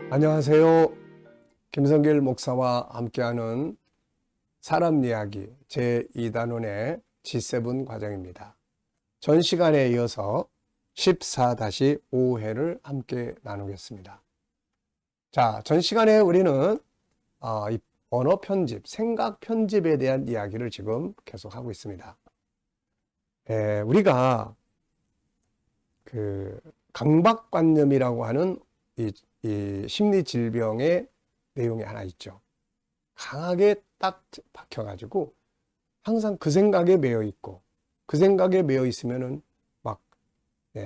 안녕하세요. 김성길 목사와 함께하는 사람 이야기 제2단원의 G7 과정입니다. 전 시간에 이어서 14-5회를 함께 나누겠습니다. 자, 전 시간에 우리는 이 언어 편집, 생각 편집에 대한 이야기를 지금 계속하고 있습니다. 우리가 그 강박관념이라고 하는 이 심리 질병의 내용이 하나 있죠. 강하게 딱 박혀가지고 항상 그 생각에 매여 있고 그 생각에 매여 있으면은 막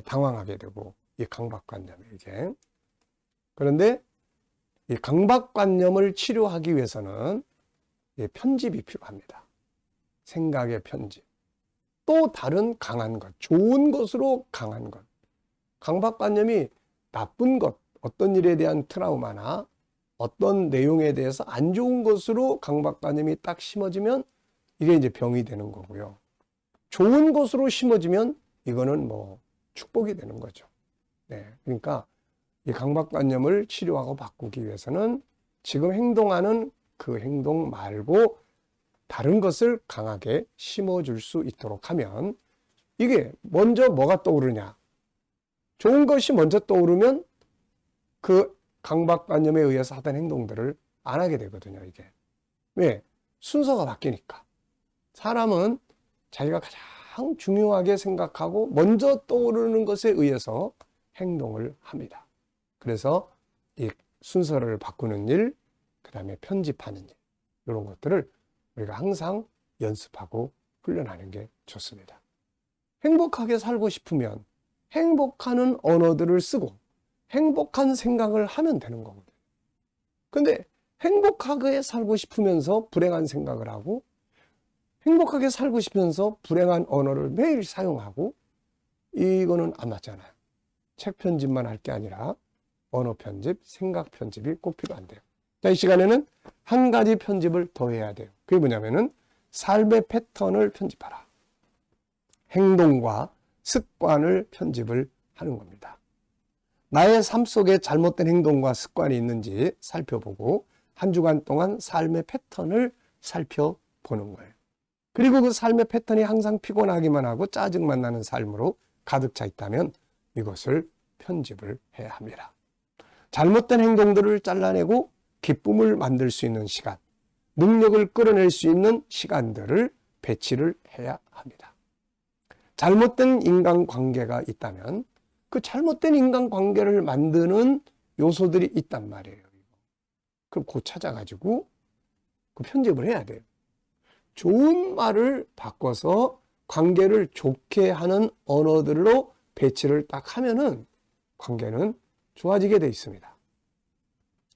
당황하게 되고 이 강박관념이 이게. 그런데 이 강박관념을 치료하기 위해서는 편집이 필요합니다. 생각의 편집. 또 다른 강한 것, 좋은 것으로 강한 것. 강박관념이 나쁜 것, 어떤 일에 대한 트라우마나 어떤 내용에 대해서 안 좋은 것으로 강박관념이 딱 심어지면 이게 이제 병이 되는 거고요. 좋은 것으로 심어지면 이거는 뭐 축복이 되는 거죠. 그러니까 이 강박관념을 치료하고 바꾸기 위해서는 지금 행동하는 그 행동 말고 다른 것을 강하게 심어줄 수 있도록 하면 이게 먼저 뭐가 떠오르냐. 좋은 것이 먼저 떠오르면 그 강박관념에 의해서 하던 행동들을 안 하게 되거든요, 이게. 왜? 순서가 바뀌니까. 사람은 자기가 가장 중요하게 생각하고 먼저 떠오르는 것에 의해서 행동을 합니다. 그래서 이 순서를 바꾸는 일, 그 다음에 편집하는 일, 이런 것들을 우리가 항상 연습하고 훈련하는 게 좋습니다. 행복하게 살고 싶으면 행복하는 언어들을 쓰고 행복한 생각을 하면 되는 거거든요. 근데 행복하게 살고 싶으면서 불행한 생각을 하고 행복하게 살고 싶으면서 불행한 언어를 매일 사용하고 이거는 안 맞잖아요. 책 편집만 할 게 아니라 언어 편집, 생각 편집이 꼭 필요한데요. 자, 이 시간에는 한 가지 편집을 더 해야 돼요. 그게 뭐냐면은 삶의 패턴을 편집하라. 행동과 습관을 편집을 하는 겁니다. 나의 삶 속에 잘못된 행동과 습관이 있는지 살펴보고 한 주간 동안 삶의 패턴을 살펴보는 거예요. 그리고 그 삶의 패턴이 항상 피곤하기만 하고 짜증만 나는 삶으로 가득 차 있다면 이것을 편집을 해야 합니다. 잘못된 행동들을 잘라내고 기쁨을 만들 수 있는 시간, 능력을 끌어낼 수 있는 시간들을 배치를 해야 합니다. 잘못된 인간관계가 있다면 그 잘못된 인간관계를 만드는 요소들이 있단 말이에요. 그럼 그거 찾아가지고 그 편집을 해야 돼요. 좋은 말을 바꿔서 관계를 좋게 하는 언어들로 배치를 딱 하면은 관계는 좋아지게 돼 있습니다.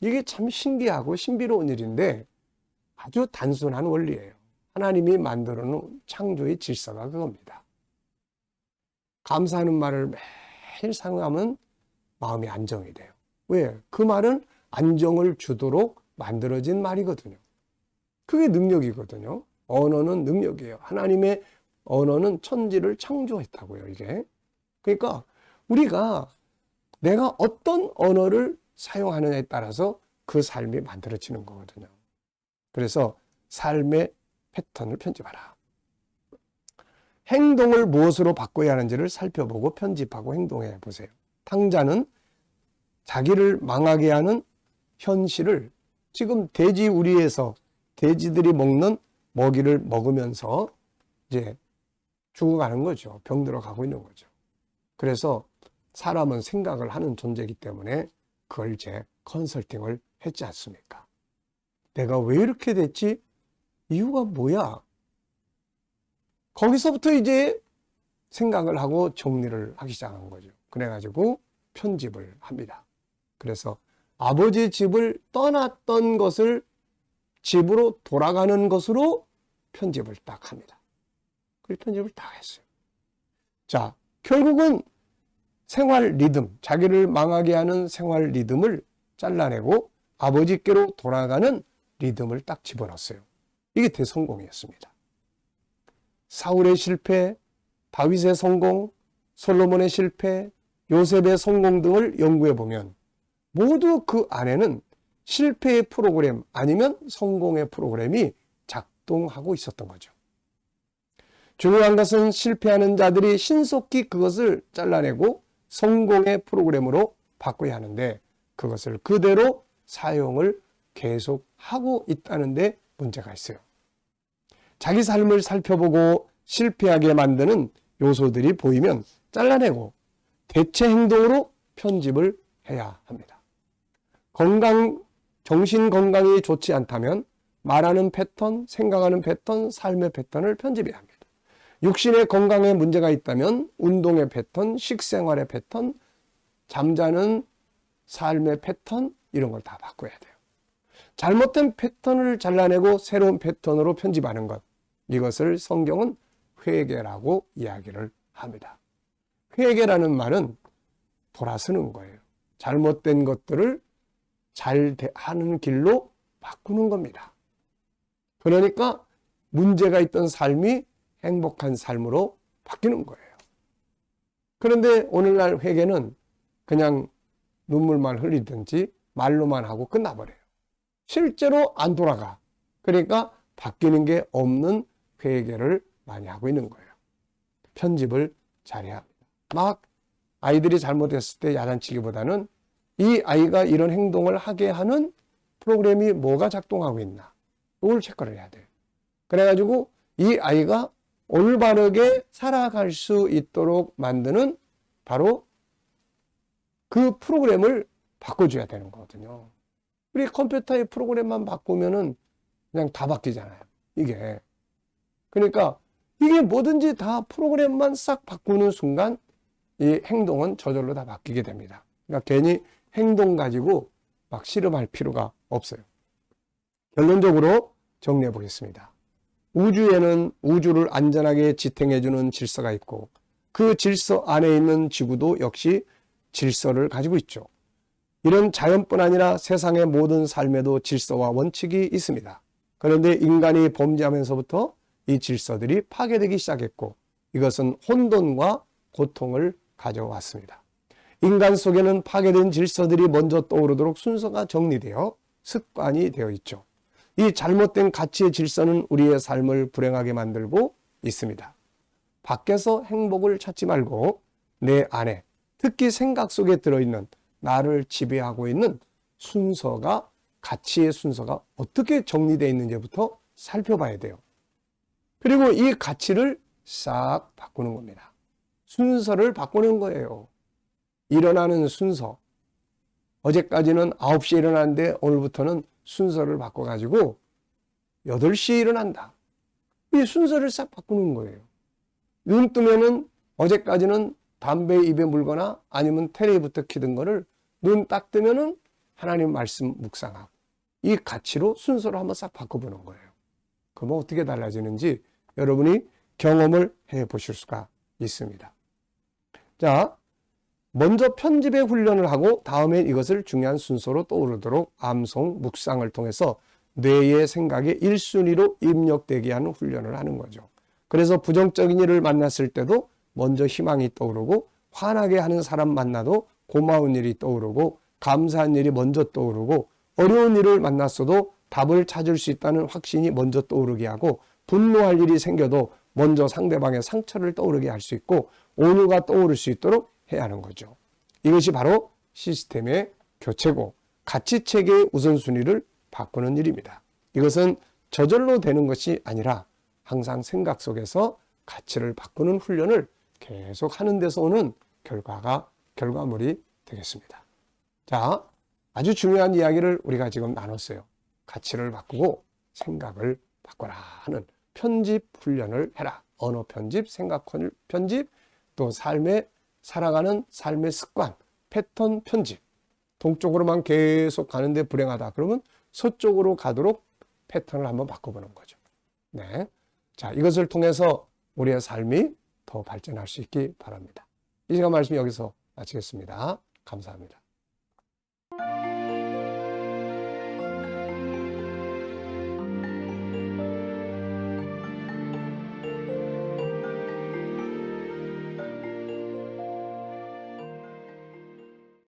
이게 참 신기하고 신비로운 일인데 아주 단순한 원리예요. 하나님이 만들어 놓은 창조의 질서가 그겁니다. 감사하는 말을 매일 사용하면 마음이 안정이 돼요. 왜? 그 말은 안정을 주도록 만들어진 말이거든요. 그게 능력이거든요. 언어는 능력이에요. 하나님의 언어는 천지를 창조했다고요, 이게. 그러니까 우리가 내가 어떤 언어를 사용하느냐에 따라서 그 삶이 만들어지는 거거든요. 그래서 삶의 패턴을 편집하라. 행동을 무엇으로 바꿔야 하는지를 살펴보고 편집하고 행동해 보세요. 탕자는 자기를 망하게 하는 현실을 지금 돼지 우리에서 돼지들이 먹는 먹이를 먹으면서 이제 죽어가는 거죠. 병들어 가고 있는 거죠. 그래서 사람은 생각을 하는 존재이기 때문에 그걸 이제 컨설팅을 했지 않습니까? 내가 왜 이렇게 됐지? 이유가 뭐야? 거기서부터 이제 생각을 하고 정리를 하기 시작한 거죠. 그래가지고 편집을 합니다. 그래서 아버지의 집을 떠났던 것을 집으로 돌아가는 것으로 편집을 딱 합니다. 그 편집을 딱 했어요. 자, 결국은 생활 리듬, 자기를 망하게 하는 생활 리듬을 잘라내고 아버지께로 돌아가는 리듬을 딱 집어넣었어요. 이게 대성공이었습니다. 사울의 실패, 다윗의 성공, 솔로몬의 실패, 요셉의 성공 등을 연구해 보면 모두 그 안에는 실패의 프로그램 아니면 성공의 프로그램이 작동하고 있었던 거죠. 중요한 것은 실패하는 자들이 신속히 그것을 잘라내고 성공의 프로그램으로 바꿔야 하는데 그것을 그대로 사용을 계속하고 있다는 데 문제가 있어요. 자기 삶을 살펴보고 실패하게 만드는 요소들이 보이면 잘라내고 대체 행동으로 편집을 해야 합니다. 정신 건강이 좋지 않다면 말하는 패턴, 생각하는 패턴, 삶의 패턴을 편집해야 합니다. 육신의 건강에 문제가 있다면 운동의 패턴, 식생활의 패턴, 잠자는 삶의 패턴 이런 걸 다 바꿔야 돼요. 잘못된 패턴을 잘라내고 새로운 패턴으로 편집하는 것, 이것을 성경은 회개라고 이야기를 합니다. 회개라는 말은 돌아서는 거예요. 잘못된 것들을 잘 하는 길로 바꾸는 겁니다. 그러니까 문제가 있던 삶이 행복한 삶으로 바뀌는 거예요. 그런데 오늘날 회개는 그냥 눈물만 흘리든지 말로만 하고 끝나버려요. 실제로 안 돌아가. 그러니까 바뀌는 게 없는 회개를 많이 하고 있는 거예요. 편집을 잘해야 합니다. 막 아이들이 잘못했을 때 야단치기보다는 이 아이가 이런 행동을 하게 하는 프로그램이 뭐가 작동하고 있나 이걸 체크를 해야 돼요. 그래가지고 이 아이가 올바르게 살아갈 수 있도록 만드는 바로 그 프로그램을 바꿔줘야 되는 거거든요. 우리 컴퓨터의 프로그램만 바꾸면은 그냥 다 바뀌잖아요. 이게. 그러니까 이게 뭐든지 다 프로그램만 싹 바꾸는 순간 이 행동은 저절로 다 바뀌게 됩니다. 그러니까 괜히 행동 가지고 막 실험할 필요가 없어요. 결론적으로 정리해 보겠습니다. 우주에는 우주를 안전하게 지탱해주는 질서가 있고 그 질서 안에 있는 지구도 역시 질서를 가지고 있죠. 이런 자연뿐 아니라 세상의 모든 삶에도 질서와 원칙이 있습니다. 그런데 인간이 범죄하면서부터 이 질서들이 파괴되기 시작했고 이것은 혼돈과 고통을 가져왔습니다. 인간 속에는 파괴된 질서들이 먼저 떠오르도록 순서가 정리되어 습관이 되어 있죠. 이 잘못된 가치의 질서는 우리의 삶을 불행하게 만들고 있습니다. 밖에서 행복을 찾지 말고 내 안에 특히 생각 속에 들어있는 나를 지배하고 있는 순서가 가치의 순서가 어떻게 정리되어 있는지부터 살펴봐야 돼요. 그리고 이 가치를 싹 바꾸는 겁니다. 순서를 바꾸는 거예요. 일어나는 순서. 어제까지는 9시에 일어났는데 오늘부터는 순서를 바꿔가지고 8시에 일어난다. 이 순서를 싹 바꾸는 거예요. 눈 뜨면은 어제까지는 담배 입에 물거나 아니면 텔레비부터 켜던 거를 눈 딱 뜨면은 하나님 말씀 묵상하고 이 가치로 순서를 한번 싹 바꿔보는 거예요. 그러면 어떻게 달라지는지 여러분이 경험을 해 보실 수가 있습니다. 자, 먼저 편집의 훈련을 하고 다음에 이것을 중요한 순서로 떠오르도록 암송, 묵상을 통해서 뇌의 생각에 1순위로 입력되게 하는 훈련을 하는 거죠. 그래서 부정적인 일을 만났을 때도 먼저 희망이 떠오르고 화나게 하는 사람 만나도 고마운 일이 떠오르고 감사한 일이 먼저 떠오르고 어려운 일을 만났어도 답을 찾을 수 있다는 확신이 먼저 떠오르게 하고 분노할 일이 생겨도 먼저 상대방의 상처를 떠오르게 할 수 있고 온유가 떠오를 수 있도록 해야 하는 거죠. 이것이 바로 시스템의 교체고 가치체계의 우선순위를 바꾸는 일입니다. 이것은 저절로 되는 것이 아니라 항상 생각 속에서 가치를 바꾸는 훈련을 계속 하는 데서 오는 결과물이 되겠습니다. 자, 아주 중요한 이야기를 우리가 지금 나눴어요. 가치를 바꾸고 생각을 바꿔라 하는 편집 훈련을 해라. 언어 편집, 생각 편집, 또 살아가는 삶의 습관, 패턴 편집. 동쪽으로만 계속 가는데 불행하다. 그러면 서쪽으로 가도록 패턴을 한번 바꿔보는 거죠. 네. 자, 이것을 통해서 우리의 삶이 더 발전할 수 있기 바랍니다. 이 시간 말씀 여기서 마치겠습니다. 감사합니다.